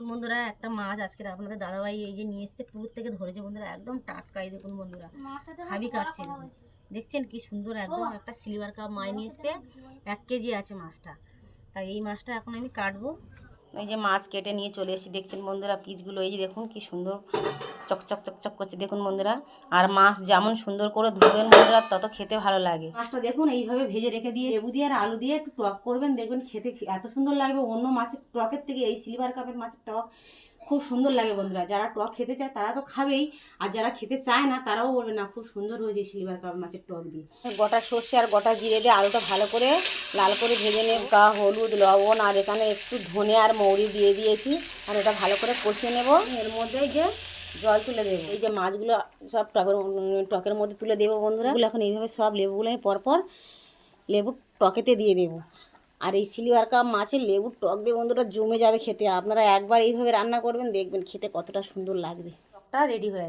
বন্ধুরা একটা মাছ আজকে আপনাদের দাদাভাই এই যে নিয়ে এসছে পুকুর থেকে ধরেছে বন্ধুরা, একদম টাটকা। এই দেখুন বন্ধুরা, খাবি কাটছে দেখছেন কি সুন্দর, একদম একটা সিলভার কাপ মাছ নিয়ে এসছে। 1 কেজি আছে মাছটা। তাই এই মাছটা এখন আমি কাটবো। এই যে মাছ কেটে নিয়ে চলে এসেছি, দেখছেন বন্ধুরা পিসগুলো। এই যে দেখুন কি সুন্দর চকচক চকচক করছে দেখুন বন্ধুরা। আর মাছ যেমন সুন্দর করে ধুবেন বন্ধুরা তত খেতে ভালো লাগে। মাছটা দেখুন এইভাবে ভেজে রেখে দিয়ে লেবু দিয়ে আর আলু দিয়ে একটু টক করবেন, দেখবেন খেতে এত সুন্দর লাগবে। অন্য মাছের টকের থেকে এই সিলভার কাপের মাছের টক খুব সুন্দর লাগে বন্ধুরা। যারা টক খেতে চায় তারা তো খাবেই, আর যারা খেতে চায় না তারাও বলবে না খুব সুন্দর হয়েছে সিলভার কাপ মাছের টক দিয়ে। গোটা সর্ষে আর গোটা জিরে দিয়ে আলুটা ভালো করে লাল করে ভেজে নেব। হলুদ, লবণ আর এখানে একটু ধনে আর মৌরি দিয়ে দিয়েছি। আর এটা ভালো করে কষিয়ে নেব। এর মধ্যে যে জল তুলে দেবো, এই যে মাছগুলো সব টকের মধ্যে তুলে দেবো বন্ধুরা। এখন এইভাবে সব লেবুগুলো আমি পরপর লেবুর টকেতে দিয়ে দেবো। আর এই সিলভার কাপ মাছের লেবুর টক দিয়ে বন্ধুরা জমে যাবে খেতে। আপনারা একবার এইভাবে রান্না করবেন, দেখবেন খেতে কতটা সুন্দর লাগবে। টকটা রেডি হয়ে যাবে।